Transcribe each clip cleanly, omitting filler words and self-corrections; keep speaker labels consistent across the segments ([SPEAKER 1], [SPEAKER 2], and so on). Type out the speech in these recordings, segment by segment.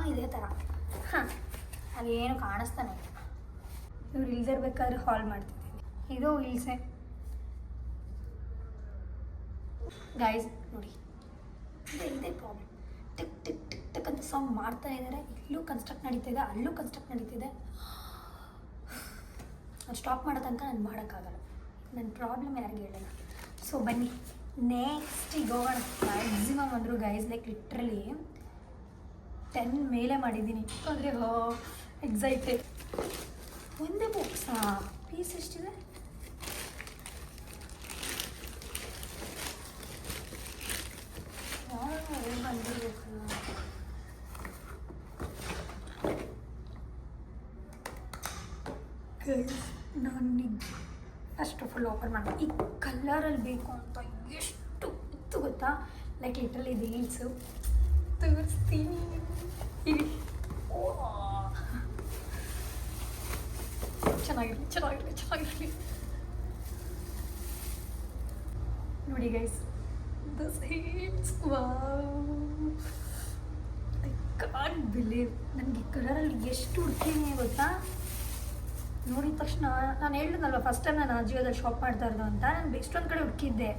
[SPEAKER 1] ಇದೇ ಥರ. ಅದೇನು ಕಾಣಿಸ್ತಾನೆ ಇಲ್ಲ. ಇವ್ರು ಇಲ್ದಿರ್ಬೇಕಾದ್ರೆ ಹಾಲ್ ಮಾಡ್ತಿದ್ದೀನಿ. ಇದು ಇಲ್ಸೆ ಗೈಸ್ ನೋಡಿ, ಇದೇ problem. Tick tick tick tick ಅಂತ ಸೌಂಡ್ ಮಾಡ್ತಾ ಇದ್ದಾರೆ. ಇಲ್ಲೂ ಕನ್ಸ್ಟ್ರಕ್ಟ್ ನಡೀತಿದೆ, ಅಲ್ಲೂ ಕನ್ಸ್ಟ್ರಕ್ಟ್ ನಡೀತಿದೆ. ಅದು ಸ್ಟಾಪ್ ಮಾಡೋ ತನಕ ನಾನು ಮಾಡೋಕ್ಕಾಗಲ್ಲ. ನನ್ನ ಪ್ರಾಬ್ಲಮ್ ಯಾರಿಗೆ ಹೇಳಲ್ಲ. ಸೊ ಬನ್ನಿ ನೆಕ್ಸ್ಟಿಗೆ ಹೋಗೋಣ. ಮ್ಯಾಕ್ಸಿಮಮ್ ಅಂದರು ಗೈಸ್ ಲೈಕ್ ಲಿಟ್ರಲಿ 10 ಮೇಲೆ ಮಾಡಿದ್ದೀನಿ. ಅಂದರೆ ಎಕ್ಸೈಟೆಡ್. ಒಂದೇ ಬಾಕ್ಸಾ? ಪೀಸ್ ಎಷ್ಟಿದೆ? ಬಂದಿರಬೇಕಲ್ಲ. ನಾನು ಫಸ್ಟ್ ಆಫ್ ಆಲ್ ಓಪನ್ ಮಾಡಿ ಈ ಕಲರಲ್ಲಿ ಬೇಕು ಅಂತ ಎಷ್ಟು ಇತ್ತು ಗೊತ್ತಾ. ಲೈಕ್ ಲಿಟ್ರಲಿ ಇದು ಹೀಲ್ಸು ತೋರಿಸ್ತೀನಿ. ಚೆನ್ನಾಗಿರಲಿ ಚೆನ್ನಾಗಿರಲಿ ಚೆನ್ನಾಗಿರಲಿ. ನೋಡಿ guys, this heels. I can't believe. ನನಗೆ ಈ ಕಲರಲ್ಲಿ ಎಷ್ಟು ಹುಡುಕಿದ್ದೀನಿ ಗೊತ್ತಾ. ನೋಡಿದ ತಕ್ಷಣ ನಾನು ಹೇಳಿದ್ನಲ್ವ ಫಸ್ಟ್ ಟೈಮ್ ನಾನು ಆಜಿಯೋದಲ್ಲಿ ಶಾಪ್ ಮಾಡ್ತಾ ಇರೋದು ಅಂತ. ನಾನು ಎಷ್ಟೊಂದು ಕಡೆ ಹುಡುಕಿದ್ದೆ.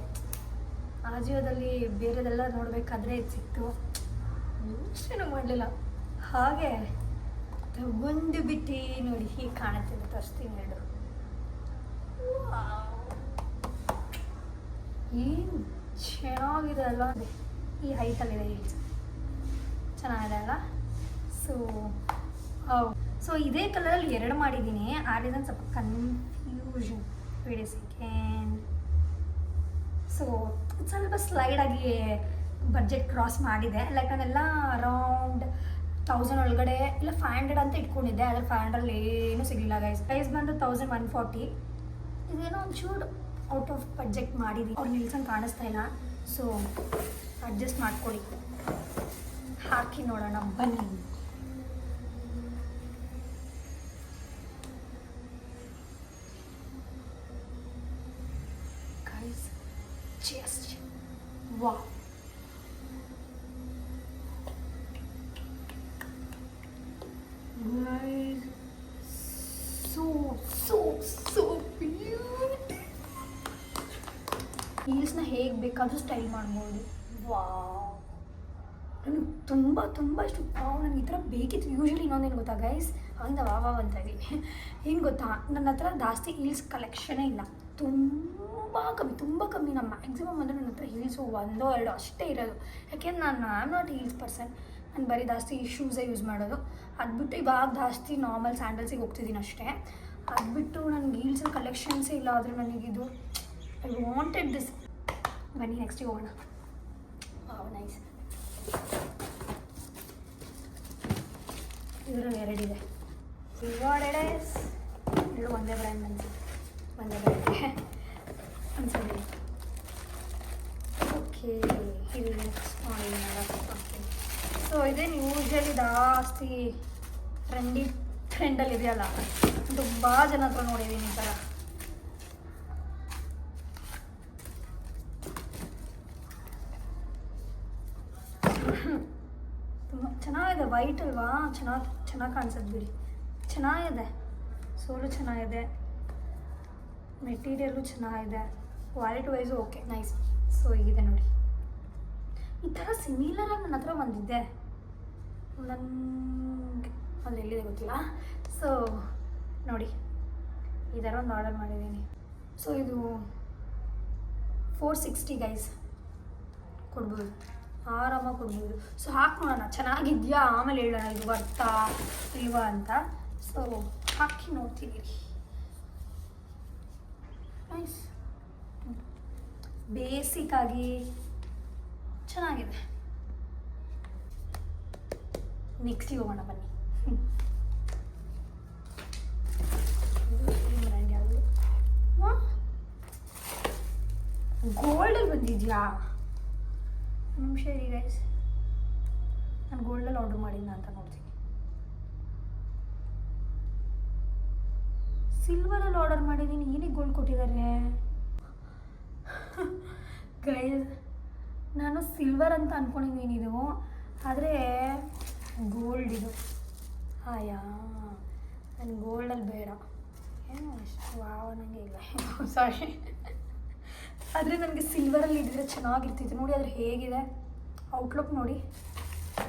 [SPEAKER 1] ಆಜಿಯೋದಲ್ಲಿ ಬೇರೆದೆಲ್ಲ ನೋಡಬೇಕಾದ್ರೆ ಇದು ಸಿಕ್ತು. ಯೋಚನೆ ಮಾಡಲಿಲ್ಲ, ಹಾಗೆ ತಗೊಂಡು ಬಿಟ್ಟು ನೋಡಿ ಹೀಗೆ ಕಾಣುತ್ತಿದೆ. ತೋರಿಸ್ತೀನಿ ಎರಡು. ಏನು ಚೆನ್ನಾಗಿದೆ ಅಲ್ವಾ. ಈ ಹೈಟಲ್ಲಿದೆ ಹೀಲ್ಸ್, ಚೆನ್ನಾಗಿದೆ ಅಲ್ಲ. ಸೊ ಇದೇ ಕಲರಲ್ಲಿ 2 ಮಾಡಿದ್ದೀನಿ. ಆ ರೀಸನ್ ಸ್ವಲ್ಪ ಕನ್ಫ್ಯೂಷನ್. Wait second. ಸೊ ಸ್ವಲ್ಪ ಸ್ಲೈಡಾಗಿ ಬಡ್ಜೆಟ್ ಕ್ರಾಸ್ ಮಾಡಿದೆ. ಲೈಕ್ ನಾನೆಲ್ಲ ಅರೌಂಡ್ 1000 ಒಳಗಡೆ ಇಲ್ಲ 500 ಅಂತ ಇಟ್ಕೊಂಡಿದ್ದೆ. ಆದರೆ 500 ಏನೂ ಸಿಗಲಿಲ್ಲ ಗೈಸ್. ಪ್ರೈಸ್ ಬಂದು 1140. ಇದೇನೋ ಒಂಚೂರು ಔಟ್ ಆಫ್ ಬಡ್ಜೆಟ್ ಮಾಡಿದ್ದೀನಿ. ಅವ್ರು ನಿಲ್ಸಂಗೆ ಕಾಣಿಸ್ತಾ ಇಲ್ಲ. ಸೊ ಅಡ್ಜಸ್ಟ್ ಮಾಡ್ಕೊಳ್ಳಿ. ಹಾಕಿ ನೋಡೋಣ ಬನ್ನಿ. Guys just wow. Guys, so beautiful. ಹೀಲ್ಸ್ನ ಹೇಗೆ ಬೇಕಾದರೂ ಸ್ಟೈಲ್ ಮಾಡ್ಬೋದು. ವಾವ್, ನನಗೆ ತುಂಬ ಇಷ್ಟ. ನನಗೆ ಈ ಥರ ಬೇಕಿತ್ತು. ಯೂಶ್ವಲಿ ಇನ್ನೊಂದೇನು ಗೊತ್ತಾ ಗೈಸ್, ಅವಂದ ವಾವ್ ಅಂತ ಇದ್ದೀನಿ. ಏನು ಗೊತ್ತಾ, ನನ್ನ ಹತ್ರ ಜಾಸ್ತಿ ಹೀಲ್ಸ್ ಕಲೆಕ್ಷನೇ ಇಲ್ಲ. ತುಂಬ ಕಮ್ಮಿ. ನಮ್ಮ ಮ್ಯಾಕ್ಸಿಮಮ್ ಅಂದರೆ ನನ್ನ ಹತ್ರ ಹೀಲ್ಸು 1-2 ಅಷ್ಟೇ ಇರೋದು. ಯಾಕೆಂದ್ರೆ ನಾನು I am not heels person. ನಾನು ಬರೀ ಜಾಸ್ತಿ ಶೂಸೇ ಯೂಸ್ ಮಾಡೋದು. ಅದು ಬಿಟ್ಟು ಇವಾಗ ಜಾಸ್ತಿ ನಾರ್ಮಲ್ ಸ್ಯಾಂಡಲ್ಸಿಗೆ ಹೋಗ್ತಿದ್ದೀನಿ ಅಷ್ಟೇ. ಅದು ಬಿಟ್ಟು ನನಗೆ ಹೀಲ್ಸ್ ಕಲೆಕ್ಷನ್ಸೇ ಇಲ್ಲ. ಆದರೆ ನನಗಿದು ಐ ವಾಂಟೆಡ್ ದಿಸ್. ಬನ್ನಿ ನೆಕ್ಸ್ಟಿಗೆ ಹೋಗೋಣ. Wow nice. ಇದರಲ್ಲಿ 2 ಇದೆ. ರಿವಾರ್ಡೆಡಸ್ 2 ಒಂದೇ ಬ್ರ್ಯಾಂಡ್ ಅನ್ಸುತ್ತೆ. ಒಂದೇ ಬ್ರ್ಯಾಂಡ್ ಅನ್ಸೋದಿಲ್ಲ. ಓಕೆ, ಇದು ನೆಕ್ಸ್ಟ್ ಮಾಡಿ ನೋಡೋಕ್ಕೆ. ಸೊ ಇದೇನು ಯೂಶ್ವಲಿ ಜಾಸ್ತಿ ಟ್ರೆಂಡಲ್ಲಿ ಇದೆಯಲ್ಲ, ತುಂಬ ಜನ ಹತ್ರ ನೋಡಿದ್ದೀನಿ ಈ ಥರ. ತುಂಬ ಚೆನ್ನಾಗಿದೆ. ವೈಟ್ ಅಲ್ವಾ, ಚೆನ್ನಾಗಿ ಕಾಣಿಸುತ್ತೆ ಬಿಡಿ. ಚೆನ್ನಾಗಿದೆ. ಸೋಲು ಚೆನ್ನಾಗಿದೆ, ಮೆಟೀರಿಯಲ್ಲು ಚೆನ್ನಾಗಿದೆ, quality wise okay nice. So ಹೀಗಿದೆ ನೋಡಿ. ಈ ಥರ ಸಿಮಿಲರಾಗಿ ನನ್ನ ಹತ್ರ ಒಂದಿದೆ. ನನಗೆ ಅದು ಎಲ್ಲಿದೆ ಗೊತ್ತಿಲ್ಲ. ಸೊ ನೋಡಿ, ಈ ಥರ ಒಂದು ಆರ್ಡರ್ ಮಾಡಿದ್ದೀನಿ. ಸೊ ಇದು 460 ಗೈಸ್. ಕೊಡ್ಬೋದು, ಆರಾಮಾಗಿ ಕೊಡ್ಬೋದು. ಸೊ ಹಾಕಿ ನೋಡೋಣ ಚೆನ್ನಾಗಿದೆಯಾ, ಆಮೇಲೆ ಹೇಳೋಣ ಇದು ಬರ್ತಾ ಇಲ್ವಾ ಅಂತ. ಸೊ ಹಾಕಿ ನೋಡ್ತೀನಿ. ನೈಸ್, ಬೇಸಿಕ್ಕಾಗಿ ಚೆನ್ನಾಗಿದೆ. ನೆಕ್ಸ್ಟಿಗೆ ಹೋಗೋಣ ಬನ್ನಿ. ಬ್ರ್ಯಾಂಡ್ ಯಾವುದು? ಗೋಲ್ಡಲ್ಲಿ ಬಂದಿದ್ಯಾ? ನಿಮಿಷ ಇರಿ ಗೈಸ್, ನಾನು ಗೋಲ್ಡಲ್ಲಿ ಆರ್ಡರ್ ಮಾಡಿದ್ನ ಅಂತ ನೋಡ್ತೀನಿ. ಸಿಲ್ವರಲ್ಲಿ ಆರ್ಡರ್ ಮಾಡಿದ್ದೀನಿ, ಏನಕ್ಕೆ ಗೋಲ್ಡ್ ಕೊಟ್ಟಿದ್ದಾರೆ ಗೈಸ್? ನಾನು ಸಿಲ್ವರ್ ಅಂತ ಅಂದ್ಕೊಂಡಿದ್ದೀನಿ ಇದು, ಆದರೆ ಗೋಲ್ಡ್ ಇದು ಯಾ ನನಗೆ ಗೋಲ್ಡಲ್ಲಿ ಬೇಡ, ಏನೋ ಅಷ್ಟು ವಾವ್ ನನಗೆ ಇಲ್ಲ ಸಾರಿ. ಆದರೆ ನನಗೆ ಸಿಲ್ವರಲ್ಲಿ ಇದ್ದರೆ ಚೆನ್ನಾಗಿರ್ತಿತ್ತು ನೋಡಿ. ಅದ್ರ ಹೇಗಿದೆ ಔಟ್ಲುಕ್ ನೋಡಿ,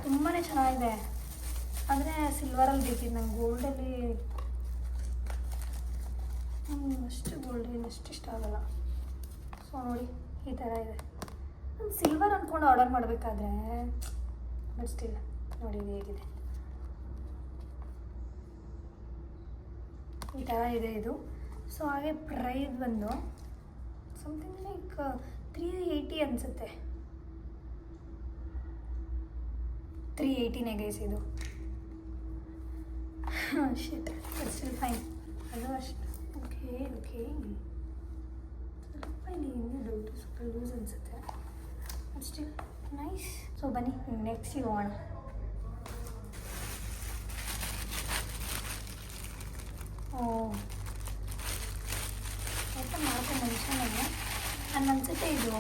[SPEAKER 1] ತುಂಬಾ ಚೆನ್ನಾಗಿದೆ. ಆದರೆ ಸಿಲ್ವರಲ್ಲಿ ಬೇಕಿತ್ತು ನಂಗೆ, ಗೋಲ್ಡಲ್ಲಿ ಅಷ್ಟು ಗೋಲ್ಡ್ ಅಷ್ಟು ಇಷ್ಟ ಆಗಲ್ಲ. ಸೊ ನೋಡಿ ಈ ಥರ ಇದೆ. ನಾನು ಸಿಲ್ವರ್ ಅಂದ್ಕೊಂಡು ಆರ್ಡರ್ ಮಾಡಬೇಕಾದ್ರೆ ಬಟ್ ಸ್ಟಿಲ್ ನೋಡಿ ಹೇಗಿದೆ, ಈ ಥರ ಇದೆ ಇದು. ಸೊ ಹಾಗೆ ಪ್ರೈಸ್ ಬಂದು ಸಮಥಿಂಗ್ ಲೈಕ್ 380 ಅನಿಸುತ್ತೆ. 380ನೇ ಗೈಸ್ ಇದು. ಶಿಟ್ ಬಟ್ ಸ್ಟಿಲ್ ಫೈನ್. ಅದು ಅಷ್ಟು ಓಕೆ ಓಕೆ. ಸ್ವಲ್ಪ ಇಲ್ಲಿ ಇನ್ನೂ ಡೌಟು, ಸ್ವಲ್ಪ ಲೂಸ್ ಅನಿಸುತ್ತೆ ಬಟ್ ಸ್ಟಿಲ್ ನೈಸ್. ಸೊ ಬನ್ನಿ ನೆಕ್ಸ್ಟಿಗೆ ಹೋಗೋಣ. ಓಪನ್ ಮಾಡ್ಕೊಂಡು ಮುಂಚೆನೇ ನಾನು ಅನಿಸುತ್ತೆ ಇದು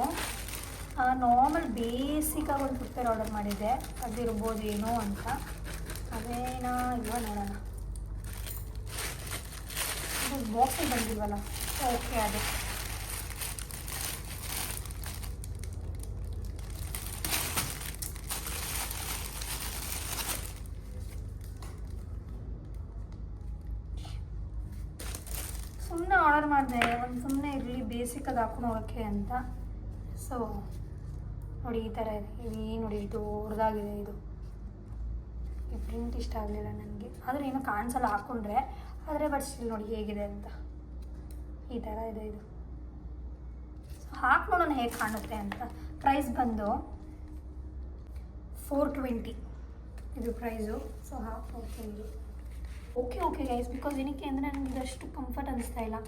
[SPEAKER 1] ನಾರ್ಮಲ್ ಬೇಸಿಕಾಗಿ ಒಂದು ಫುಟ್ವೇರ್ ಆರ್ಡರ್ ಮಾಡಿದ್ದೆ, ಅದಿರ್ಬೋದು ಏನೋ ಅಂತ. ಅದೇನಾ ಇಲ್ವ ನೋಡೋಣ. ಅದು ಬಾಕ್ಸಲ್ಲಿ ಬಂದಿಲ್ವಲ್ಲ, ಓಕೆ ಅದು ಸುಮ್ಮನೆ ಆರ್ಡರ್ ಮಾಡಿದೆ, ಒಂದು ಸುಮ್ಮನೆ ಇರಲಿ ಬೇಸಿಕಾಗಿ ಹಾಕೊಂಡು ಹೋಗೋಕ್ಕೆ ಅಂತ. ಸೊ ನೋಡಿ ಈ ಥರ ಇದೆ. ಇದು ನೋಡಿ ದೊಡ್ಡದಾಗಿದೆ. ಇದು ಈ ಪ್ರಿಂಟ್ ಇಷ್ಟ ಆಗಲಿಲ್ಲ ನನಗೆ, ಆದರೆ ಏನೋ ಕಾಣಿಸಲ್ಲ ಹಾಕ್ಕೊಂಡ್ರೆ. ಆದರೆ ಬಟ್ ಸ್ಟಿಲ್ ನೋಡಿ ಹೇಗಿದೆ ಅಂತ, ಈ ಥರ ಇದೆ ಇದು. ಸೊ ಹಾಕಿ ನೋಡೋಣ ಹೇಗೆ ಕಾಣುತ್ತೆ ಅಂತ. ಪ್ರೈಸ್ ಬಂದು 420 ಇದು ಪ್ರೈಸು. ಸೊ ಹಾಕ್ಕೊಡ್ತೀನಿ ಇದು. ಓಕೆ ಓಕೆ ಗೈಸ್, ಬಿಕಾಸ್ ಏನಕ್ಕೆ ಅಂದರೆ ನನಗೆ ಇದಷ್ಟು ಕಂಫರ್ಟ್ ಅನಿಸ್ತಾ ಇಲ್ಲ.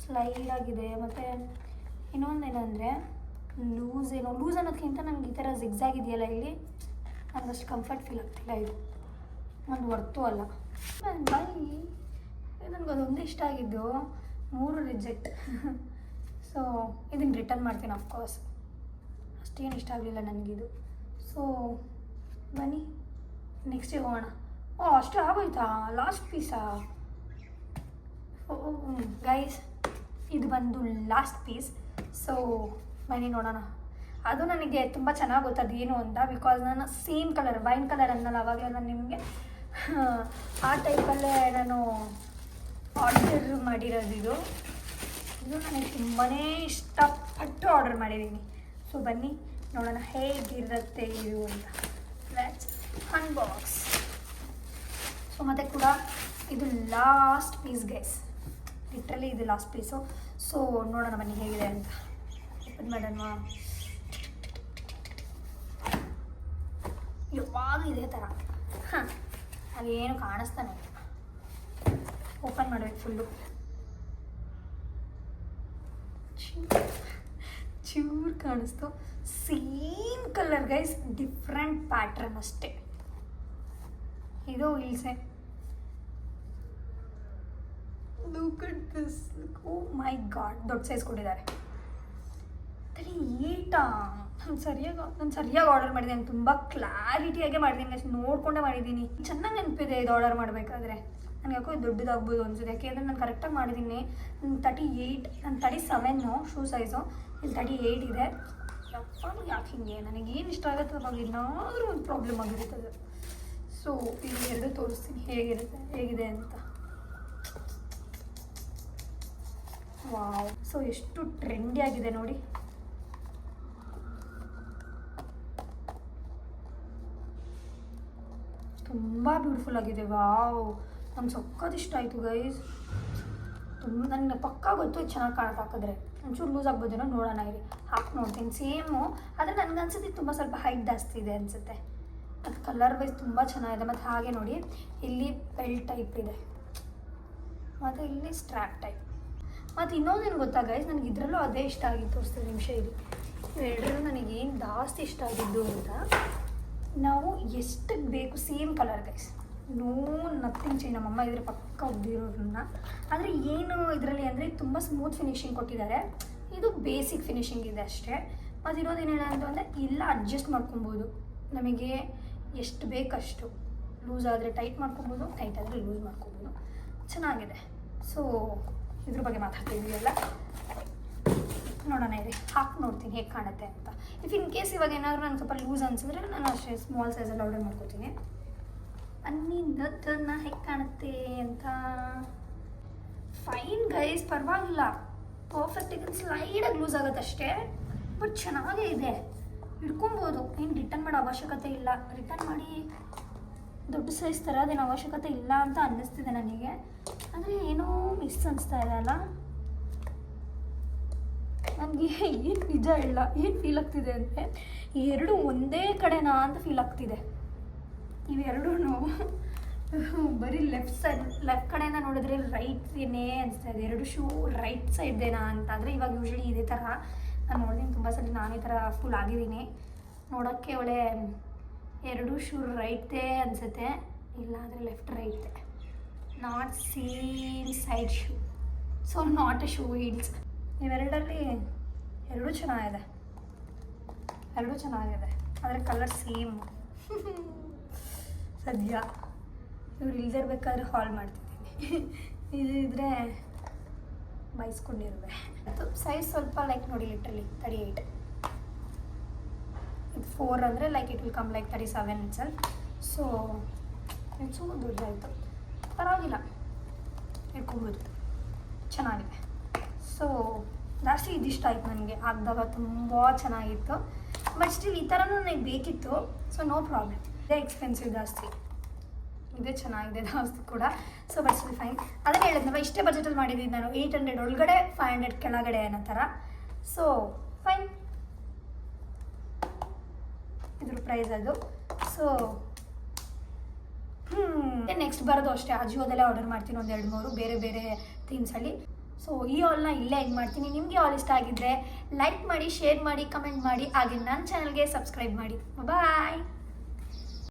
[SPEAKER 1] ಸ್ಲೈಡ್ ಆಗಿದೆ. ಮತ್ತು ಇನ್ನೊಂದೇನೆಂದರೆ ಲೂಸ್ ಅನ್ನೋದಕ್ಕಿಂತ ನನಗೆ ಈ ಥರ ಜಿಗ್ಸಾಗ್ ಇದೆಯಲ್ಲ ಇಲ್ಲಿ, ನನಗೆ ಅಷ್ಟು ಕಂಫರ್ಟ್ ಫೀಲ್ ಆಗ್ತಿಲ್ಲ. ಇದು ಒಂದು ವರ್ತು ಅಲ್ಲ. ಬಾಯಿ ನನಗೆ ಅದೊಂದೇ ಇಷ್ಟ ಆಗಿದ್ದು, 3 ರಿಜೆಕ್ಟ್. ಸೊ ಇದನ್ನು ರಿಟರ್ನ್ ಮಾಡ್ತೀನಿ ಅಫ್ಕೋರ್ಸ್. ಅಷ್ಟೇನು ಇಷ್ಟ ಆಗಲಿಲ್ಲ ನನಗಿದು. ಸೊ ಬನ್ನಿ ನೆಕ್ಸ್ಟಿಗೆ ಹೋಗೋಣ. ಅಷ್ಟೇ ಆಗೋಯ್ತಾ? Last Pisa? ಗೈಸ್ ಇದು ಬಂದು ಲಾಸ್ಟ್ ಪೀಸ್. ಸೊ ಬನ್ನಿ ನೋಡೋಣ. ಅದು ನನಗೆ ತುಂಬ ಚೆನ್ನಾಗಿ ಗೊತ್ತದು ಏನು ಅಂತ, ಬಿಕಾಸ್ ನಾನು ಸೇಮ್ ಕಲರ್ ವೈನ್ ಕಲರ್ ಅನ್ನಲ್ಲ ಅವಾಗಲೇ ನಾನು ನಿಮಗೆ ಆ ಟೈಪಲ್ಲೇ ನಾನು ಆರ್ಡರ್ ಮಾಡಿರೋದು. ಇದು ನನಗೆ ತುಂಬಾ ಇಷ್ಟಪಟ್ಟು ಆರ್ಡರ್ ಮಾಡಿದ್ದೀನಿ. ಸೊ ಬನ್ನಿ ನೋಡೋಣ ಹೇಗಿರುತ್ತೆ ಇದು ಅಂತ. Let's unbox. ಸೊ ಮತ್ತು ಕೂಡ ಇದು ಲಾಸ್ಟ್ ಪೀಸ್ ಗೈಸ್, ಲಿಟ್ರಲಿ ಇದು ಲಾಸ್ಟ್ ಪೀಸು. ಸೊ ನೋಡೋಣ ಬನ್ನಿ ಹೇಗಿದೆ ಅಂತ. ಓಪನ್ ಮಾಡೋಣ. ಯಾವಾಗ ಇದೇ ಥರ ಅದೇನು ಕಾಣಿಸ್ತಾನೆ. ಓಪನ್ ಮಾಡಬೇಕು ಫುಲ್ಲು. ಚೂರು ಕಾಣಿಸ್ತು. Same colour guys, different pattern ಅಷ್ಟೇ. ಇದು ಇಲ್ಸೆ. Look at this. Oh my god, ದೊಡ್ಡ ಸೈಜ್ ಕೊಟ್ಟಿದ್ದಾರೆ. ತಡಿ ಏಟಾ ನಾನು ಸರಿಯಾಗಿ ಆರ್ಡರ್ ಮಾಡಿದ್ದೀನಿ. ತುಂಬ ಕ್ಲಾರಿಟಿಯಾಗೆ ಮಾಡಿದ್ದೀನಿ, ಅಷ್ಟು ನೋಡ್ಕೊಂಡೆ ಮಾಡಿದ್ದೀನಿ. ಚೆನ್ನಾಗಿ ನೆನಪಿದೆ ಇದು ಆರ್ಡರ್ ಮಾಡಬೇಕಾದ್ರೆ. ನನಗೆ ಯಾಕೋ ದೊಡ್ಡದಾಗ್ಬೋದು ಅನ್ಸುತ್ತೆ, ಯಾಕೆಂದರೆ ನಾನು ಕರೆಕ್ಟಾಗಿ ಮಾಡಿದ್ದೀನಿ. 38 ನಾನು 37 ಶೂ ಸೈಜು, ಇಲ್ಲಿ 38 ಇದೆ. ಯಾಕೆ ಹಿಂಗೆ ನನಗೇನು ಇಷ್ಟ ಆಗುತ್ತೆ ಅವಾಗ ಏನಾದರೂ ಒಂದು ಪ್ರಾಬ್ಲಮ್ ಆಗಿರುತ್ತದೆ. ಸೊ ಇಲ್ಲಿ ಎರಡು ತೋರಿಸ್ತೀನಿ ಹೇಗಿದೆ ಅಂತ. ವಾವ್, ಸೊ ಎಷ್ಟು ಟ್ರೆಂಡಿ ಆಗಿದೆ ನೋಡಿ. ತುಂಬ ಬ್ಯೂಟಿಫುಲ್ ಆಗಿದೆ. ವಾವ್, ನಂಗೆ ಸಕ್ಕತ್ ಇಷ್ಟ ಆಯಿತು ಗೈಸ್. ನನಗೆ ಪಕ್ಕ ಗೊತ್ತು ಇದು ಚೆನ್ನಾಗಿ ಕಾಣಕ್ಕೆ ಹಾಕಿದ್ರೆ. ಒಂಚೂರು ಲೂಸ್ ಆಗ್ಬೋದೇನೋ, ನೋಡೋಣ ಇರಿ ಹಾಕಿ ನೋಡ್ತೀನಿ. ಸೇಮು, ಆದರೆ ನನಗನ್ಸುತ್ತೆ ತುಂಬ ಸ್ವಲ್ಪ ಹೈಟ್ ಜಾಸ್ತಿ ಇದೆ ಅನಿಸುತ್ತೆ. ಅದು ಕಲರ್ ವೈಸ್ ತುಂಬ ಚೆನ್ನಾಗಿದೆ. ಮತ್ತು ಹಾಗೆ ನೋಡಿ ಇಲ್ಲಿ ಬೆಲ್ಟ್ ಟೈಪ್ ಇದೆ, ಮತ್ತು ಇಲ್ಲಿ ಸ್ಟ್ರ್ಯಾಪ್ ಟೈಪ್. ಮತ್ತು ಇನ್ನೊಂದೇನು ಗೊತ್ತಾ ಗೈಸ್, ನನಗೆ ಇದರಲ್ಲೂ ಅದೇ ಇಷ್ಟ ಆಗಿತ್ತು. ತೋರಿಸ್ತೀನಿ ನಿಮಿಷ ಇದು. ಎರಡರಲ್ಲೂ ನನಗೇನು ಜಾಸ್ತಿ ಇಷ್ಟ ಆಗಿದ್ದು ಅಂತ, ನಾವು ಎಷ್ಟಕ್ಕೆ ಬೇಕು same colour guys, no nothing change. ನಮ್ಮಮ್ಮ ಇದ್ರೆ ಪಕ್ಕ ಒಬ್ದಿರೋರನ್ನ. ಆದರೆ ಏನು ಇದರಲ್ಲಿ ಅಂದರೆ ತುಂಬ ಸ್ಮೂತ್ ಫಿನಿಶಿಂಗ್ ಕೊಟ್ಟಿದ್ದಾರೆ. ಇದು ಬೇಸಿಕ್ ಫಿನಿಶಿಂಗ್ ಇದೆ ಅಷ್ಟೇ. ಮತ್ತು ಇರೋದೇನೇನು ಅಂತಂದರೆ ಇಲ್ಲ ಅಡ್ಜಸ್ಟ್ ಮಾಡ್ಕೊಬೋದು. ನಮಗೆ ಎಷ್ಟು ಬೇಕಷ್ಟು. ಲೂಸ್ ಆದರೆ ಟೈಟ್ ಮಾಡ್ಕೊಬೋದು, ಟೈಟ್ ಆದರೆ ಲೂಸ್ ಮಾಡ್ಕೊಬೋದು. ಚೆನ್ನಾಗಿದೆ. ಸೊ ಇದ್ರ ಬಗ್ಗೆ ಮಾತಾಡ್ತಿದ್ವಿ ಎಲ್ಲ. ನೋಡೋಣ ಇರಿ, ಹಾಕಿ ನೋಡ್ತೀನಿ ಹೇಗೆ ಕಾಣುತ್ತೆ ಅಂತ. ಇಫ್ ಇನ್ ಕೇಸ್ ಇವಾಗ ಏನಾದರೂ ನನಗೆ ಸ್ವಲ್ಪ ಲೂಸ್ ಅನಿಸಿದ್ರೆ ನಾನು ಅಷ್ಟೇ ಸ್ಮಾಲ್ ಸೈಜಲ್ಲಿ ಆರ್ಡರ್ ಮಾಡ್ಕೋತೀನಿ. ಅನ್ನಿದ್ದನ್ನ ಹೇಗೆ ಕಾಣುತ್ತೆ ಅಂತ. ಫೈನ್ ಗೈಸ್, ಪರವಾಗಿಲ್ಲ, ಪರ್ಫೆಕ್ಟ್ ಇದೆ. ಸ್ಲೈಡಾಗಿ ಲೂಸ್ ಆಗುತ್ತೆ ಅಷ್ಟೇ, ಬಟ್ ಚೆನ್ನಾಗೇ ಇದೆ, ಹಿಡ್ಕೊಬೋದು. ಏನು ರಿಟರ್ನ್ ಮಾಡೋ ಅವಶ್ಯಕತೆ ಇಲ್ಲ. ರಿಟರ್ನ್ ಮಾಡಿ ದೊಡ್ಡ ಸೈಜ್ ತರೋದೇನು ಅವಶ್ಯಕತೆ ಇಲ್ಲ ಅಂತ ಅನ್ನಿಸ್ತಿದೆ ನನಗೆ. ಆದರೆ ಏನೋ ಮಿಸ್ ಅನಿಸ್ತಾ ಇದೆ ಅಲ್ಲ ನನಗೆ. ಏನು ನಿಜ ಇಲ್ಲ, ಏನು ಫೀಲ್ ಆಗ್ತಿದೆ ಅಂದರೆ ಈ ಎರಡು ಒಂದೇ ಕಡೆನಾ ಅಂತ ಫೀಲ್ ಆಗ್ತಿದೆ. ಇವೆರಡೂ ಬರೀ ಲೆಫ್ಟ್ ಕಡೆಯಿಂದ ನೋಡಿದ್ರೆ ರೈಟ್ನೇ ಅನಿಸ್ತಾ ಇದೆ. ಎರಡು ಶೂ ರೈಟ್ ಸೈಡ್ದೇನಾ ಅಂತ. ಆದರೆ ಇವಾಗ ಯೂಶ್ವಲಿ ಇದೇ ಥರ ನಾನು ನೋಡಿದ್ದೀನಿ ತುಂಬ ಸಲ. ನಾನು ಈ ಥರ ಫುಲ್ ಆಗಿದ್ದೀನಿ. ನೋಡೋಕ್ಕೆ ಒಳ್ಳೆ ಎರಡು ಶೂ ರೈಟ್ದೇ ಅನಿಸುತ್ತೆ, ಇಲ್ಲ ಅಂದರೆ ಲೆಫ್ಟ್ ರೈಟ್ದೆ. Not same side shoe, so not a shoe heels. ಇವೆರಡರಲ್ಲಿ ಎರಡೂ ಚೆನ್ನಾಗಿದೆ, ಆದರೆ ಕಲರ್ ಸೇಮ್. ಸದ್ಯ ಇವ್ರು ಇಲ್ದಿರ್ಬೇಕಾದ್ರೆ ಹಾಲ್ ಮಾಡ್ತಿದ್ದೀನಿ. ಇದ್ರೆ ಬಯಸ್ಕೊಂಡಿರುವೆ. ಸೈಜ್ ಸ್ವಲ್ಪ ಲೈಕ್ ನೋಡಿ, ಲಿಟ್ರಲಿ 38. ಇದು 4 ಅಂದರೆ like it will come like 37 itself. So it's ದೊಡ್ಡದಾಯಿತು, ಪರವಾಗಿಲ್ಲ, ಇಟ್ಕೊಬೋದು, ಚೆನ್ನಾಗಿದೆ. ಸೊ ಜಾಸ್ತಿ ಇದಿಷ್ಟ ಆಯ್ತು ನನಗೆ. ಆಗಿದಾಗ ತುಂಬ ಚೆನ್ನಾಗಿತ್ತು, ಬಟ್ ಸ್ಟಿಲ್ ಈ ಥರನೂ ನನಗೆ ಬೇಕಿತ್ತು. So no problem. ಇದೇ ಎಕ್ಸ್ಪೆನ್ಸಿವ್ ಜಾಸ್ತಿ, ಇದೇ ಚೆನ್ನಾಗಿದೆ ಜಾಸ್ತಿ ಕೂಡ. So but still fine. ಅದನ್ನು ಹೇಳಿದ್ನಲ್ಲ, ಇಷ್ಟೇ ಬಜೆಟಲ್ಲಿ ಮಾಡಿದ್ದೀನಿ ನಾನು. 800 ಒಳಗಡೆ, 500 ಕೆಳಗಡೆ ಅನ್ನೋ ಥರ. ಸೊ ಫೈನ್, ಇದ್ರ ಪ್ರೈಸ್ ಅದು. ಸೊ ನೆಕ್ಸ್ಟ್ ಬರೋದು ಅಷ್ಟೇ, ಅಜಿಯೋದಲ್ಲೇ ಆರ್ಡರ್ ಮಾಡ್ತೀನಿ 1-2-3 ಬೇರೆ ಬೇರೆ ಥೀಮ್ಸಲ್ಲಿ. ಸೊ ಈ ಹಾಲ್ನ ಇಲ್ಲೇ ಎಂಡ್ ಮಾಡ್ತೀನಿ. ನಿಮಗೆ ಹಾಲ್ ಇಷ್ಟ ಆಗಿದ್ದರೆ ಲೈಕ್ ಮಾಡಿ, ಶೇರ್ ಮಾಡಿ, ಕಮೆಂಟ್ ಮಾಡಿ, ಹಾಗೆ ನನ್ನ ಚಾನಲ್ಗೆ ಸಬ್ಸ್ಕ್ರೈಬ್ ಮಾಡಿ. ಬಾಯ್.